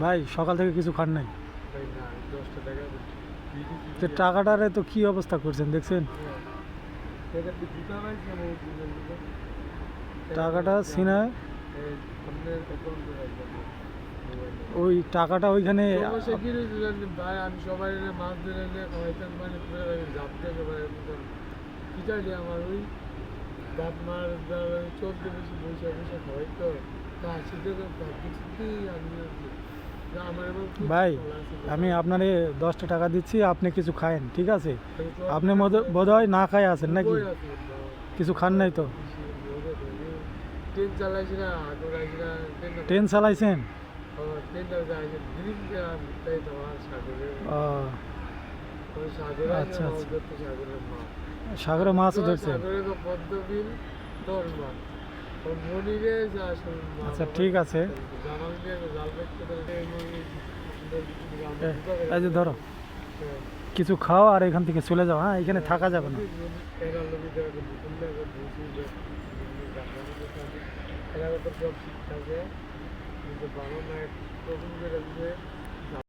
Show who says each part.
Speaker 1: ভাই সকাল থেকে কিছু খান নাই?
Speaker 2: ভাই না, 10টা টাকা
Speaker 1: তো টাকাটারে তো কি অবস্থা করছেন দেখছেন?
Speaker 2: জুতা পাইছি আমি
Speaker 1: টাকাটা সিনায়
Speaker 2: আপনার অ্যাকাউন্টে রাখবেন
Speaker 1: ওই টাকাটা ওইখানে
Speaker 2: সমস্যা কি রয়েছে জানেন ভাই, আমি সবাই মাছ ধরে এনে খাওয়াইতাম, মানে পুরো জাপতে সবাই কি চাইলে আমার ওই বাপ মার চলতে বেশি বসে বসে খাওয়াই তো হাসি থেকে ভাবতেছি কি আমি আমার এবার খুব
Speaker 1: ভাই
Speaker 2: ভালো আছে।
Speaker 1: আমি আপনারে 10টা টাকা দিচ্ছি, আপনি কিছু খায়েন, ঠিক আছে? আপনি বোধ হয় না খায় আছেন নাকি?
Speaker 2: কই আছে
Speaker 1: কিছু খান নাই তো?
Speaker 2: ট্রেন চালাইছি না, আগে রাইছি না,
Speaker 1: ট্রেন চালাইছেন?
Speaker 2: ট্রেনটা যাইছে গ্রিন তাই তোমার সাগরে
Speaker 1: ও
Speaker 2: সাগরে
Speaker 1: আচ্ছা,
Speaker 2: মাছ
Speaker 1: আচ্ছা।
Speaker 2: ধরতে, সাগরের মাছ
Speaker 1: সাগরে মাছও ধরছেন?
Speaker 2: সাগরে তো পদ্মবিল তোর মাছ ওর মনিরে যা আসল
Speaker 1: আচ্ছা ঠিক আছে।
Speaker 2: জামাল দিয়ে জাল দেখতে
Speaker 1: এই যে ধরো, কিছু খাও আর এখান থেকে চলে যাও। হ্যাঁ, এখানে থাকা যাবে না।
Speaker 2: এরা তো সব শিক্ষা আছে, কিন্তু বাবা মায়ের প্রথম করে